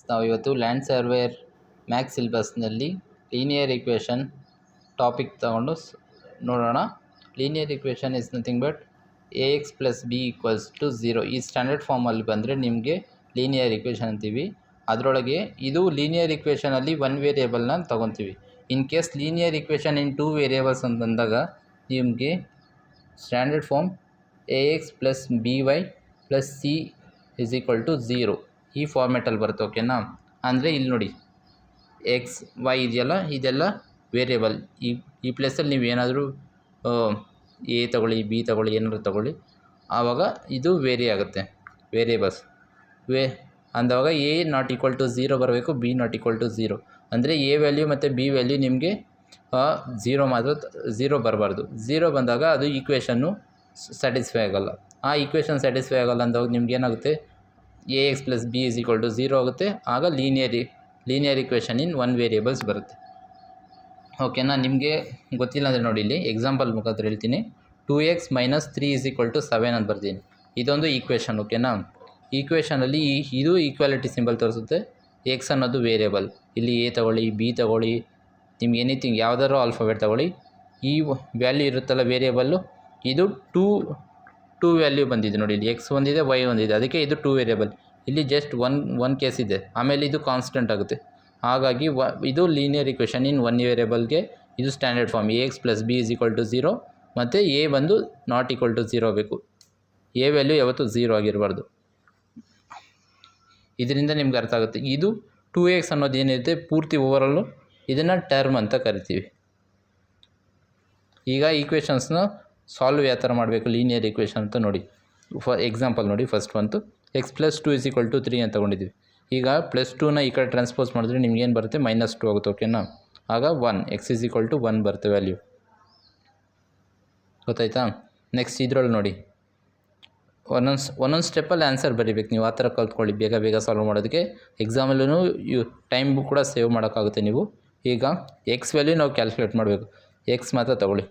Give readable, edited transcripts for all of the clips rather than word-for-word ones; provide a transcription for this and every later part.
ನಾವು ಇವತ್ತು land surveyor maths ಸಿಲೆಬಸ್ನಲ್ಲಿ ಲೀನಿಯರ್ ಈಕ್ವೇಷನ್ ಟಾಪಿಕ್ ತಗೊಂಡು ನೋಡೋಣ. Linear equation is nothing but ax plus B equals to 0. ಈ ಸ್ಟ್ಯಾಂಡರ್ಡ್ ಫಾರ್ಮಲ್ಲಿ ಬಂದರೆ ನಿಮಗೆ ಲೀನಿಯರ್ ಈಕ್ವೇಷನ್ ಅಂತೀವಿ. ಅದರೊಳಗೆ ಇದು ಲೀನಿಯರ್ ಈಕ್ವೇಷನಲ್ಲಿ ಒನ್ ವೇರಿಯೇಬಲ್ನ ತೊಗೊತೀವಿ. In case linear equation in two variables ಅಂತ ಬಂದಾಗ ನಿಮಗೆ standard form ax plus B Y plus C is equal to 0 ಈ ಫಾರ್ಮೆಟಲ್ಲಿ ಬರುತ್ತೆ. ಓಕೆನಾ? ಅಂದರೆ ಇಲ್ಲಿ ನೋಡಿ ಎಕ್ಸ್ ವೈ ಇದೆಯಲ್ಲ, ಇದೆಲ್ಲ ವೇರಿಯೇಬಲ್. ಈ ಪ್ಲೇಸಲ್ಲಿ ನೀವು ಏನಾದರೂ ಎ ತಗೊಳ್ಳಿ, ಬಿ ತಗೊಳ್ಳಿ, ಏನಾದರೂ ತಗೊಳ್ಳಿ, ಆವಾಗ ಇದು ವೇರಿ ಆಗುತ್ತೆ ವೇರಿಯೇಬಲ್ಸ್. ಅಂದವಾಗ ಎ ನಾಟ್ ಈಕ್ವಲ್ ಟು 0 ಬರಬೇಕು, ಬಿ ನಾಟ್ ಈಕ್ವಲ್ ಟು 0. ಅಂದರೆ ಎ ವ್ಯಾಲ್ಯೂ ಮತ್ತು ಬಿ ವ್ಯಾಲ್ಯೂ ನಿಮಗೆ 0 ಮಾತ್ರ, 0 ಬರಬಾರ್ದು. 0 ಬಂದಾಗ ಅದು ಈಕ್ವೇಷನ್ನು ಸ್ಯಾಟಿಸ್ಫೈ ಆಗೋಲ್ಲ. ಆ ಈಕ್ವೇಷನ್ ಸ್ಯಾಟಿಸ್ಫೈ ಆಗೋಲ್ಲ ಅಂದಾಗ ನಿಮ್ಗೆ ಏನಾಗುತ್ತೆ, a x plus b is equal to 0 ಆಗುತ್ತೆ. ಆಗ linear equation in one variables ಬರುತ್ತೆ. ಓಕೆನಾ? ನಿಮಗೆ ಗೊತ್ತಿಲ್ಲ ಅಂದರೆ ನೋಡಿ, ಇಲ್ಲಿ ಎಕ್ಸಾಂಪಲ್ ಮುಖಾಂತರ ಹೇಳ್ತೀನಿ. 2x minus 3 is equal to 7 ಅಂತ ಬರ್ತೀನಿ. ಇದೊಂದು ಈಕ್ವೇಷನ್. ಓಕೆನಾ? ಈಕ್ವೇಷನಲ್ಲಿ ಇದು ಈಕ್ವಾಲಿಟಿ ಸಿಂಬಲ್ ತೋರಿಸುತ್ತೆ. ಎಕ್ಸ್ ಅನ್ನೋದು ವೇರಿಯೇಬಲ್. ಇಲ್ಲಿ ಎ ತಗೊಳ್ಳಿ, ಬಿ ತಗೊಳ್ಳಿ, ನಿಮ್ಗೆ ಎನಿಥಿಂಗ್ ಯಾವುದಾದ್ರು ಆಲ್ಫಾಬೆಟ್ ತಗೊಳ್ಳಿ, ಈ ವ್ಯಾಲ್ಯೂ ಇರುತ್ತಲ್ಲ ವೇರಿಯೇಬಲ್ಲು, ಇದು ಟೂ ವ್ಯಾಲ್ಯೂ ಬಂದಿದೆ ನೋಡಿ. ಇಲ್ಲಿ ಎಕ್ಸ್ ಒಂದಿದೆ, ವೈ ಒಂದಿದೆ, ಅದಕ್ಕೆ ಇದು 2 ವೇರಿಯೇಬಲ್. ಇಲ್ಲಿ ಜಸ್ಟ್ ಒನ್ ಕೇಸ್ ಇದೆ, ಆಮೇಲೆ ಇದು ಕಾನ್ಸ್ಟೆಂಟ್ ಆಗುತ್ತೆ. ಹಾಗಾಗಿ ಇದು ಲೀನಿಯರ್ ಈಕ್ವೇಷನ್ ಇನ್ ಒನ್ ವೇರಿಯೇಬಲ್ಗೆ ಇದು standard form. A x plus b is equal to 0 ಮತ್ತು ಎ ಬಂದು ನಾಟ್ ಈಕ್ವಲ್ ಟು 0 ಬೇಕು. ಎ ವ್ಯಾಲ್ಯೂ ಯಾವತ್ತೂ 0 ಆಗಿರಬಾರ್ದು. ಇದರಿಂದ ನಿಮ್ಗೆ ಅರ್ಥ ಆಗುತ್ತೆ. ಇದು 2x ಅನ್ನೋದು ಏನಿರುತ್ತೆ ಪೂರ್ತಿ ಓವರಲ್ಲು, ಇದನ್ನು ಟರ್ಮ್ ಅಂತ ಕರಿತೀವಿ. ಈಗ ಈಕ್ವೇಷನ್ಸ್ನ ಸಾಲ್ವ್ ಯಾವ ಥರ ಮಾಡಬೇಕು ಲೀನಿಯರ್ ಈಕ್ವೇಷನ್ ಅಂತ ನೋಡಿ. ಎಕ್ಸಾಂಪಲ್ ನೋಡಿ. ಫಸ್ಟ್ ಬಂತು x plus 2 is equal to 3 ಅಂತ ತೊಗೊಂಡಿದ್ದೀವಿ. ಈಗ ಪ್ಲಸ್ 2ನ ಈ ಕಡೆ ಟ್ರಾನ್ಸ್ಪೋಸ್ ಮಾಡಿದ್ರೆ ನಿಮ್ಗೇನು ಬರುತ್ತೆ, -2 ಆಗುತ್ತೆ. ಓಕೆನಾ? ಆಗ 1 ಎಕ್ಸ್ ಇಸ್ ಈಕ್ವಲ್ ಟು 1 ಬರುತ್ತೆ ವ್ಯಾಲ್ಯೂ. ಗೊತ್ತಾಯ್ತಾ? ನೆಕ್ಸ್ಟ್ ಇದ್ರೊಳಗೆ ನೋಡಿ, ಒಂದೊಂದು ಸ್ಟೆಪ್ಪಲ್ಲಿ ಆನ್ಸರ್ ಬರೀಬೇಕು ನೀವು. ಆ ಥರ ಕಲ್ತ್ಕೊಳ್ಳಿ ಬೇಗ ಸಾಲ್ವ್ ಮಾಡೋದಕ್ಕೆ. ಎಕ್ಸಾಮಲ್ಲೂ ಟೈಮ್ ಕೂಡ ಸೇವ್ ಮಾಡೋಕ್ಕಾಗುತ್ತೆ ನೀವು. ಈಗ ಎಕ್ಸ್ ವ್ಯಾಲ್ಯೂ ನಾವು ಕ್ಯಾಲ್ಕುಲೇಟ್ ಮಾಡಬೇಕು. ಎಕ್ಸ್ ಮಾತ್ರ ತಗೊಳ್ಳಿ,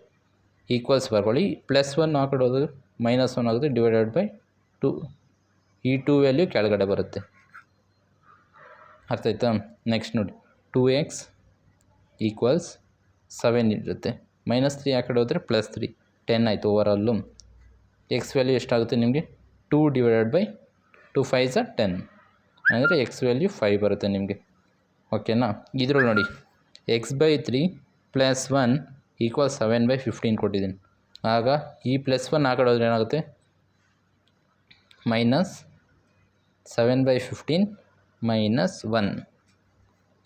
ಈಕ್ವಲ್ಸ್ ಬರ್ಕೊಳ್ಳಿ. +1 ಆ ಕಡೆ ಹೋದ್ರೆ -1 ಆಗುತ್ತೆ, ಡಿವೈಡೆಡ್ ಬೈ 2. ಈ 2 ವ್ಯಾಲ್ಯೂ ಕೆಳಗಡೆ ಬರುತ್ತೆ. ಅರ್ಥ ಆಯ್ತಾ? ನೆಕ್ಸ್ಟ್ ನೋಡಿ, 2x ಈಕ್ವಲ್ಸ್ 7 ಇರುತ್ತೆ. -3 ಆ ಕಡೆ ಹೋದರೆ +3, 10 ಆಯಿತು ಓವರಾಲು. ಎಕ್ಸ್ ವ್ಯಾಲ್ಯೂ ಎಷ್ಟಾಗುತ್ತೆ ನಿಮಗೆ, 2 ಡಿವೈಡೆಡ್ ಬೈ 2 5 10, ಅಂದರೆ ಎಕ್ಸ್ ವ್ಯಾಲ್ಯೂ 5 ಬರುತ್ತೆ ನಿಮಗೆ. ಓಕೆನಾ? ಇದ್ರಲ್ಲಿ ನೋಡಿ, x/3 + 1 ಈಕ್ವಲ್ 7/15 ಕೊಟ್ಟಿದ್ದೀನಿ. ಆಗ ಈ +1 ಆ ಕಡೆ ಹೋದರೆ ಏನಾಗುತ್ತೆ, -7/15 -1.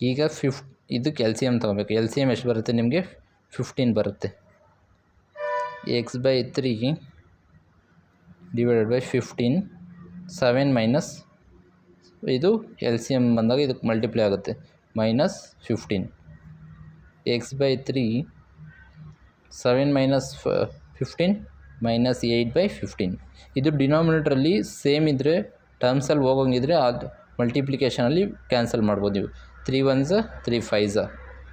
ಈಗ ಇದಕ್ಕೆ ಎಲ್ ಸಿ ಎಮ್ ತೊಗೋಬೇಕು. ಎಲ್ ಸಿ ಎಮ್ ಎಷ್ಟು ಬರುತ್ತೆ ನಿಮಗೆ, 15 ಬರುತ್ತೆ. x/3 ಡಿವೈಡೆಡ್ ಬೈ 15, 7 ಮೈನಸ್ ಇದು ಎಲ್ ಸಿ ಎಮ್ ಬಂದಾಗ ಇದಕ್ಕೆ ಮಲ್ಟಿಪ್ಲೈ ಆಗುತ್ತೆ, -15. x/3 7 minus 15 -8/15. ಇದು ಡಿನಾಮಿನೇಟ್ರಲ್ಲಿ ಸೇಮ್ ಇದ್ದರೆ, ಟರ್ಮ್ಸಲ್ಲಿ ಹೋಗೋಂಗಿದ್ರೆ ಅದು ಮಲ್ಟಿಪ್ಲಿಕೇಷನಲ್ಲಿ ಕ್ಯಾನ್ಸಲ್ ಮಾಡ್ಬೋದು ನೀವು. 3 1s 3 5s.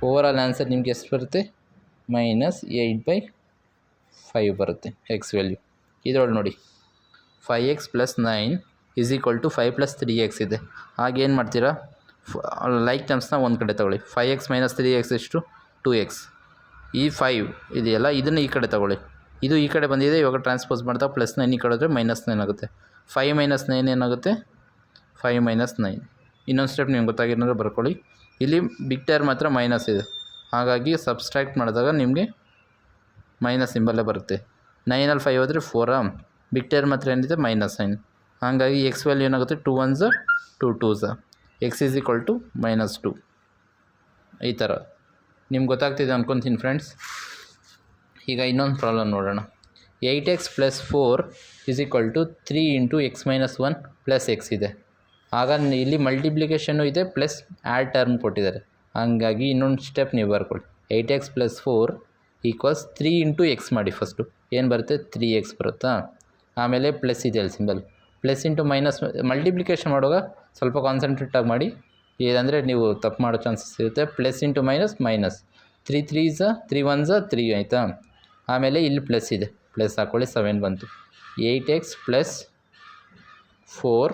ಓವರಾಲ್ ಆನ್ಸರ್ ನಿಮ್ಗೆ ಎಷ್ಟು ಬರುತ್ತೆ, -8/5 ಬರುತ್ತೆ ಎಕ್ಸ್ ವ್ಯಾಲ್ಯೂ. ಇದರೊಳಗೆ ನೋಡಿ, 5x + 9 is equal to 5 + 3x ಇದೆ. ಆಗೇನು ಮಾಡ್ತೀರಾ, ಲೈಕ್ ಟರ್ಮ್ಸ್ನ ಒಂದು ಕಡೆ ತಗೊಳ್ಳಿ. 5x - 3x ಎಷ್ಟು, 2x. ಈ 5 ಇದೆಯಲ್ಲ, ಇದನ್ನು ಈ ಕಡೆ ತಗೊಳ್ಳಿ. ಇದು ಈ ಕಡೆ ಬಂದಿದೆ, ಇವಾಗ ಟ್ರಾನ್ಸ್ಪೋಸ್ ಮಾಡಿದಾಗ +9 ಈ ಕಡೆ ಹೋದರೆ -9 ಆಗುತ್ತೆ. 5 - 9 ಏನಾಗುತ್ತೆ, 5 - 9. ಇನ್ನೊಂದು ಸ್ಟೆಪ್ ನಿಮ್ಗೆ ಗೊತ್ತಾಗಿರೋದ್ರೆ ಬರ್ಕೊಳ್ಳಿ. ಇಲ್ಲಿ ಬಿಗ್ ಟರ್ಮ್ ಹತ್ರ ಮೈನಸ್ ಇದೆ, ಹಾಗಾಗಿ ಸಬ್ಸ್ಟ್ರಾಕ್ಟ್ ಮಾಡಿದಾಗ ನಿಮಗೆ ಮೈನಸ್ ಸಿಂಬಲ್ಲೇ ಬರುತ್ತೆ. 9ಅಲ್ಲಿ 5 ಹೋದರೆ 4. ಬಿಗ್ ಟರ್ಮ್ ಹತ್ರ ಏನಿದೆ -9. ಹಾಗಾಗಿ ಎಕ್ಸ್ ವ್ಯಾಲ್ಯೂ ಏನಾಗುತ್ತೆ, 2 1s 2 2s. X is equal to -2. ಈ ಥರ ನಿಮ್ಗೆ ಗೊತ್ತಾಗ್ತಿದೆ ಅಂದ್ಕೊತೀನಿ ಫ್ರೆಂಡ್ಸ್. ಈಗ ಇನ್ನೊಂದು ಪ್ರಾಬ್ಲಮ್ ನೋಡೋಣ. 8x + 4 is equal to 3 × x - 1 + x ಇದೆ. ಆಗ ಇಲ್ಲಿ ಮಲ್ಟಿಪ್ಲಿಕೇಷನ್ನು ಇದೆ, ಪ್ಲಸ್ ಆ್ಯಡ್ ಟರ್ಮ್ ಕೊಟ್ಟಿದ್ದಾರೆ. ಹಾಗಾಗಿ ಇನ್ನೊಂದು ಸ್ಟೆಪ್ ನೀವು ಬರ್ಕೊಳ್ಳಿ. 8x + 4 ಈಕ್ವಲ್ಸ್ 3 × x ಮಾಡಿ. ಫಸ್ಟು ಏನು ಬರುತ್ತೆ, 3x ಬರುತ್ತಾ. ಆಮೇಲೆ ಪ್ಲಸ್ ಇದೆಯಲ್ಲ symbol, plus into minus. Multiplication ಮಾಡುವಾಗ ಸ್ವಲ್ಪ ಕಾನ್ಸಂಟ್ರೇಟಾಗಿ ಮಾಡಿ, ಇದಂದರೆ ನೀವು ತಪ್ಪು ಮಾಡೋ ಚಾನ್ಸಸ್ ಇರುತ್ತೆ. Plus into minus, 3 3s 3 1s 3 ಆಯಿತಾ. ಆಮೇಲೆ ಇಲ್ಲಿ ಪ್ಲಸ್ ಇದೆ, ಪ್ಲಸ್ ಹಾಕ್ಕೊಳ್ಳಿ, 7 ಬಂತು. 8x + 4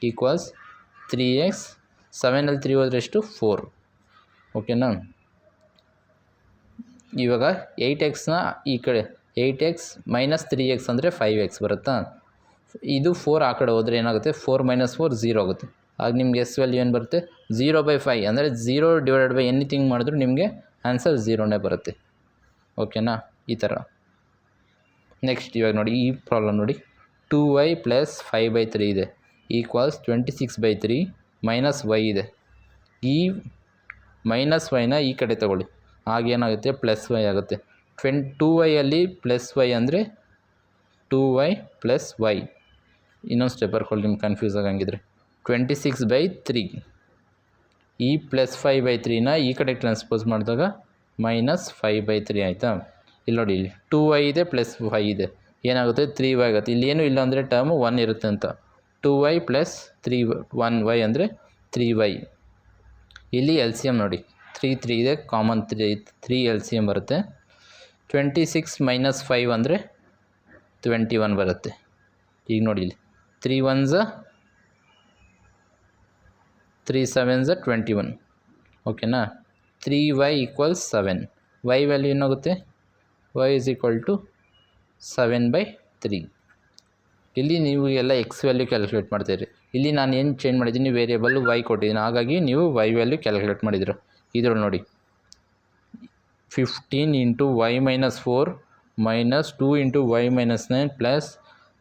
ಈಕ್ವಲ್ಸ್ 3x 7ಅಲ್ಲಿ 3 ಹೋದರೆ ಎಷ್ಟು 4. ಓಕೆನಾ. ಇವಾಗ 8xನ ಈ ಕಡೆ 8x ಮೈನಸ್ 3x ಅಂದರೆ 5x ಬರುತ್ತಾ. ಇದು 4 ಆ ಕಡೆ ಹೋದರೆ ಏನಾಗುತ್ತೆ 4 - 4 0 ಆಗುತ್ತೆ. ಆಗ ನಿಮ್ಗೆ ಎಸ್ ವ್ಯಾಲ್ಯೂ ಏನು ಬರುತ್ತೆ 0/5 ಅಂದರೆ 0 ಡಿವೈಡೆಡ್ ಬೈ ಎನಿಥಿಂಗ್ ಮಾಡಿದ್ರು ನಿಮಗೆ ಆನ್ಸರ್ 0ನೇ ಬರುತ್ತೆ. ಓಕೆನಾ. ಈ ಥರ. ನೆಕ್ಸ್ಟ್ ಇವಾಗ ನೋಡಿ ಈ ಪ್ರಾಬ್ಲಮ್ ನೋಡಿ. 2y + 5/3 ಇದೆ ಈಕ್ವಲ್ಸ್ 26/3 ಮೈನಸ್ y ಇದೆ. ಈ ಮೈನಸ್ ವೈನ ಈ ಕಡೆ ತಗೊಳ್ಳಿ, ಆಗೇನಾಗುತ್ತೆ ಪ್ಲಸ್ ವೈ ಆಗುತ್ತೆ. 2y ಪ್ಲಸ್ ವೈ ಅಂದರೆ 2y + y. ಇನ್ನೊಂದು ಸ್ಟೆಪ್ ಬರ್ಕೊಳ್ಳಿ ನಿಮ್ಗೆ ಕನ್ಫ್ಯೂಸ್ ಆಗಂಗಿದ್ರೆ. 26/3 ಈ ಪ್ಲಸ್ 5/3ನ ಈ ಕಡೆ ಟ್ರಾನ್ಸ್ಪೋಸ್ ಮಾಡಿದಾಗ -5/3 ಆಯಿತಾ. ಇಲ್ಲಿ ನೋಡಿ, ಇಲ್ಲಿ 2y ಇದೆ ಪ್ಲಸ್ y ಇದೆ, ಏನಾಗುತ್ತೆ 3y ಆಗುತ್ತೆ. ಇಲ್ಲಿ ಏನೂ ಇಲ್ಲ ಅಂದರೆ ಟರ್ಮು 1 ಇರುತ್ತೆ ಅಂತ. 2y + 1y ಅಂದರೆ 3y. ಇಲ್ಲಿ ಎಲ್ ಸಿ ಎಮ್ ನೋಡಿ 3 ಇದೆ, ಕಾಮನ್ 3 ಎಲ್ ಸಿ ಎಮ್ ಬರುತ್ತೆ. 26 - 5 ಅಂದರೆ 21 ಬರುತ್ತೆ. ಈಗ ನೋಡಿ ಇಲ್ಲಿ 3 1s 3 7s 21. ಓಕೆನಾ. 3y = 7. y ವ್ಯಾಲ್ಯೂ ಏನಾಗುತ್ತೆ y = 7/3. ಇಲ್ಲಿ ನೀವು ಎಲ್ಲ ಎಕ್ಸ್ ವ್ಯಾಲ್ಯೂ ಕ್ಯಾಲ್ಕುಲೇಟ್ ಮಾಡ್ತೀರಿ. ಇಲ್ಲಿ ನಾನು ಏನು ಚೇಂಜ್ ಮಾಡಿದ್ದೀನಿ ವೇರಿಯೇಬಲ್ಲು y ಕೊಟ್ಟಿದ್ದೀನಿ, ಹಾಗಾಗಿ ನೀವು y ವ್ಯಾಲ್ಯೂ ಕ್ಯಾಲ್ಕುಲೇಟ್ ಮಾಡಿದ್ದೀರ. ಇದ್ರಲ್ಲಿ ನೋಡಿ 15 × y - 4 -2 × y - 9 +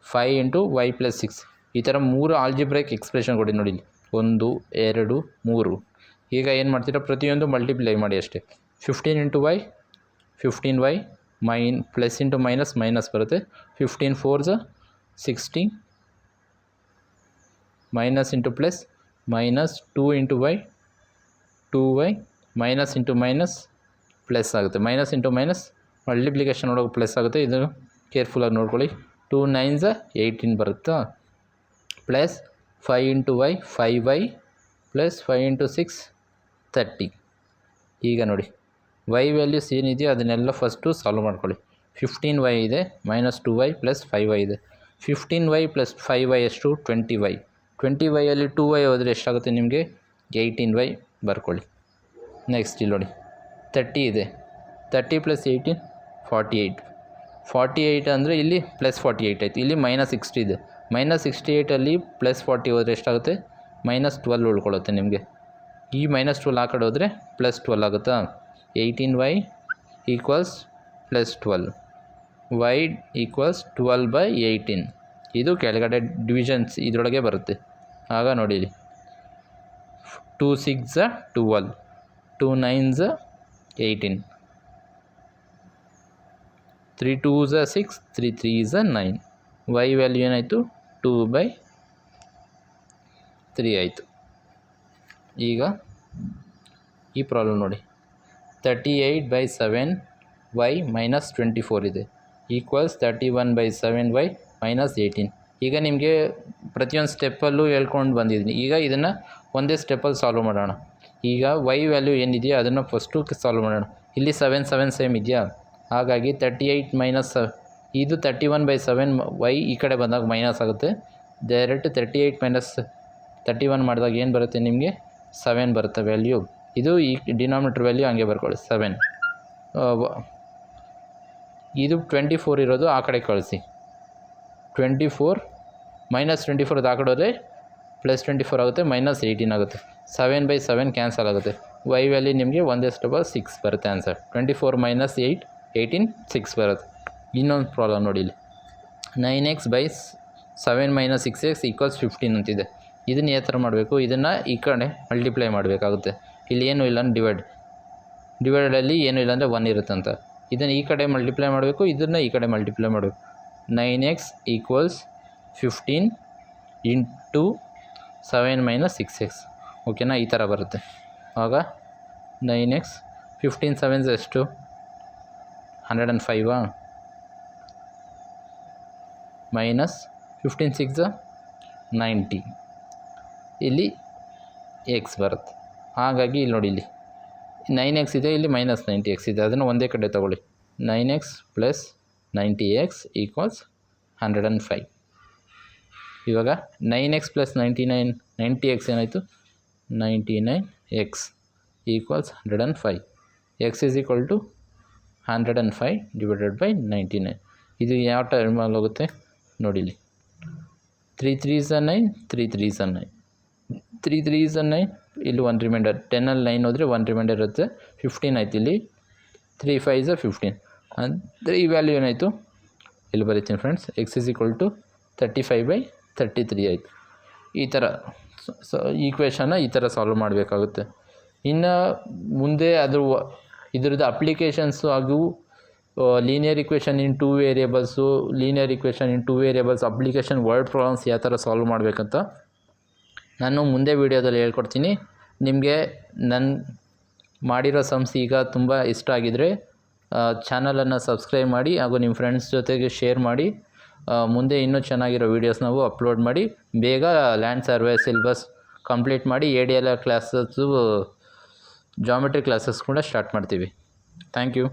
5 × y + 6 ಈ ಥರ 3 ಆಲ್ಜಿಬ್ರೈಕ್ ಎಕ್ಸ್ಪ್ರೆಷನ್ ಕೊಡಿ ನೋಡಿ. 1 2 3. ಈಗ ಏನು ಮಾಡ್ತೀರಾ ಪ್ರತಿಯೊಂದು ಮಲ್ಟಿಪ್ಲೈ ಮಾಡಿ ಅಷ್ಟೇ. 15 × y 15y plus into minus ಬರುತ್ತೆ. 15 4s 60 minus into plus -2 × y 2y minus into minus plus ಆಗುತ್ತೆ. ಮೈನಸ್ ಇಂಟು ಮೈನಸ್ ಮಲ್ಟಿಪ್ಲಿಕೇಶನ್ ಒಳಗೆ ಪ್ಲಸ್ ಆಗುತ್ತೆ. ಇದು ಕೇರ್ಫುಲ್ಲಾಗಿ ನೋಡ್ಕೊಳ್ಳಿ. 2 9s 18 ಬರುತ್ತಾ. Plus 5 × y 5y plus 5 × 6 30. ಈಗ ನೋಡಿ y ವ್ಯಾಲ್ಯೂಸ್ ಏನಿದೆಯೋ ಅದನ್ನೆಲ್ಲ ಫಸ್ಟು ಸಾಲ್ವ್ ಮಾಡ್ಕೊಳ್ಳಿ. 15y ಇದೆ -2y ಪ್ಲಸ್ 5y ಇದೆ. 15y + 5y ಎಷ್ಟು 20y. 20yಯಲ್ಲಿ 2y ಹೋದರೆ ಎಷ್ಟಾಗುತ್ತೆ ನಿಮಗೆ 18y ಬರ್ಕೊಳ್ಳಿ. ನೆಕ್ಸ್ಟ್ ಇಲ್ಲಿ ನೋಡಿ 30 ಇದೆ. 30 + 18 48. 48 ಅಂದರೆ ಇಲ್ಲಿ ಪ್ಲಸ್ 48 ಆಯಿತು. ಇಲ್ಲಿ -60 ಇದೆ. -68ಅಲ್ಲಿ ಪ್ಲಸ್ 40 ಹೋದರೆ ಎಷ್ಟಾಗುತ್ತೆ -12 ಉಳ್ಕೊಳ್ಳುತ್ತೆ ನಿಮಗೆ. ಈ -12 ಆ ಕಡೆ ಹೋದರೆ +12 ಆಗುತ್ತಾ. 18y = +12. y = 12/18. ಇದು ಕೆಳಗಡೆ ಡಿವಿಷನ್ಸ್ ಇದರೊಳಗೆ ಬರುತ್ತೆ. ಆಗ ನೋಡಿ ಇಲ್ಲಿ 2 6s 12 2 9s 18 3 2s 6 3 3s 9. y value ಏನಾಯಿತು 2/3 ಆಯಿತು. ಈಗ ಈ ಪ್ರಾಬ್ಲಮ್ ನೋಡಿ 38/7 y - 24 ಇದೆ ಈಕ್ವಲ್ಸ್ 31/7y - 18. ಈಗ ನಿಮಗೆ ಪ್ರತಿಯೊಂದು ಸ್ಟೆಪ್ಪಲ್ಲೂ ಹೇಳ್ಕೊಂಡು ಬಂದಿದ್ದೀನಿ. ಈಗ ಇದನ್ನು ಒಂದೇ ಸ್ಟೆಪ್ಪಲ್ಲಿ ಸಾಲ್ವ್ ಮಾಡೋಣ. ಈಗ y ವ್ಯಾಲ್ಯೂ ಏನಿದೆಯೋ ಅದನ್ನು ಫಸ್ಟು ಸಾಲ್ವ್ ಮಾಡೋಣ. ಇಲ್ಲಿ 7 7 ಸೇಮ್ ಇದೆಯಾ, ಹಾಗಾಗಿ 38 - ಇದು 31/7 y ಈ ಕಡೆ ಬಂದಾಗ ಮೈನಸ್ ಆಗುತ್ತೆ. ಡೈರೆಕ್ಟ್ 38 - 31 ಮಾಡಿದಾಗ ಏನು ಬರುತ್ತೆ ನಿಮಗೆ 7 ಬರುತ್ತೆ ವ್ಯಾಲ್ಯೂ. ಇದು ಈ ಡಿನಾಮಿನೇಟರ್ ವ್ಯಾಲ್ಯೂ ಹಂಗೆ ಬರ್ಕೊಳ್ಳಿ 7. ಇದು 24 ಇರೋದು ಆ ಕಡೆ ಕಳಿಸಿ. 24 -24 ಅದು ಆ ಕಡೆ ಹೋದರೆ +24 ಆಗುತ್ತೆ, -18 ಆಗುತ್ತೆ. 7/7 ಕ್ಯಾನ್ಸಲ್ ಆಗುತ್ತೆ. y ವ್ಯಾಲ್ಯೂ ನಿಮಗೆ ಒಂದೇ ಸ್ಟೆಪ್ಪಲ್ಲಿ 6 ಬರುತ್ತೆ ಆನ್ಸರ್. 24 - 8 18 6 ಬರುತ್ತೆ. ಇನ್ನೊಂದು ಪ್ರಾಬ್ಲಮ್ ನೋಡಿ ಇಲ್ಲಿ 9x/7 - 6x = 15 ಅಂತಿದೆ. ಇದನ್ನು ಯಾವ ಥರ ಮಾಡಬೇಕು, ಇದನ್ನು ಈ ಕಡೆ ಮಲ್ಟಿಪ್ಲೈ ಮಾಡಬೇಕಾಗುತ್ತೆ. ಇಲ್ಲಿ ಏನೂ ಇಲ್ಲ ಡಿವೈಡಲ್ಲಿ ಏನೂ ಇಲ್ಲ ಅಂದರೆ 1 ಇರುತ್ತೆ ಅಂತ. ಇದನ್ನು ಈ ಕಡೆ ಮಲ್ಟಿಪ್ಲೈ ಮಾಡಬೇಕು, ಇದನ್ನು ಈ ಕಡೆ ಮಲ್ಟಿಪ್ಲೈ ಮಾಡಬೇಕು. 9x = 15 × 7 - 6x. ಓಕೆನಾ. ಈ ಥರ ಬರುತ್ತೆ. ಆಗ 9x 15 7s ಎಷ್ಟು 105 ಮೈನಸ್ 15 6s 90. ಇಲ್ಲಿ x ಬರುತ್ತೆ. ಹಾಗಾಗಿ ಇಲ್ಲಿ ನೋಡಿ, ಇಲ್ಲಿ 9x ಇದೆ, ಇಲ್ಲಿ -90x ಇದೆ. ಅದನ್ನು ಒಂದೇ ಕಡೆ ತಗೊಳ್ಳಿ. 9x + 90x = 105. ಇವಾಗ 9x + 90x ಏನಾಯಿತು 99x equals 105. x is equal to 105 divided by 99. ಇದು ಯಾವ ಟರ್ಮಲ್ಲಿ ಹೋಗುತ್ತೆ ನೋಡಿಲಿ. 3 3s are 9, 3 3s are 9, 3 3s are 9, ಇಲ್ಲಿ 1 ರಿಮೈಂಡರ್. 10ಅಲ್ಲಿ 9 ಹೋದರೆ 1 ರಿಮೈಂಡರ್ ಇರುತ್ತೆ, 15 ಆಯ್ತು. ಇಲ್ಲಿ 3 5s are 15 ಅಂದರೆ ಈ ವ್ಯಾಲ್ಯೂ ಏನಾಯಿತು ಇಲ್ಲಿ ಬರೀತೀನಿ friends. x is equal to 35/33 ಆಯಿತು. ಈ ಥರ ಈಕ್ವೇಷನ್ನ ಈ ಥರ ಸಾಲ್ವ್ ಮಾಡಬೇಕಾಗುತ್ತೆ. ಇನ್ನು ಮುಂದೆ ಇದ್ರದ್ದು ಅಪ್ಲಿಕೇಶನ್ಸು ಹಾಗೂ linear equation in 2 variables, linear equation in 2 variables application word problems ಯಾವ ಥರ ಸಾಲ್ವ್ ಮಾಡಬೇಕಂತ ನಾನು ಮುಂದೆ ವೀಡಿಯೋದಲ್ಲಿ ಹೇಳ್ಕೊಡ್ತೀನಿ. ನಿಮಗೆ ನನ್ನ ಮಾಡಿರೋ ಸಮ್ಸ್ ಈಗ ತುಂಬ ಇಷ್ಟ ಆಗಿದರೆ ಚಾನಲನ್ನು ಸಬ್ಸ್ಕ್ರೈಬ್ ಮಾಡಿ ಹಾಗೂ ನಿಮ್ಮ ಫ್ರೆಂಡ್ಸ್ ಜೊತೆಗೆ ಶೇರ್ ಮಾಡಿ. ಮುಂದೆ ಇನ್ನೂ ಚೆನ್ನಾಗಿರೋ ವೀಡಿಯೋಸ್ ನಾವು ಅಪ್ಲೋಡ್ ಮಾಡಿ ಬೇಗ ಲ್ಯಾಂಡ್ ಸರ್ವೆ ಸಿಲೆಬಸ್ ಕಂಪ್ಲೀಟ್ ಮಾಡಿ ADLR ಕ್ಲಾಸಸ್ಸು ಜಾಮೆಟ್ರಿ ಕ್ಲಾಸಸ್ ಕೂಡ ಸ್ಟಾರ್ಟ್ ಮಾಡ್ತೀವಿ. Thank you.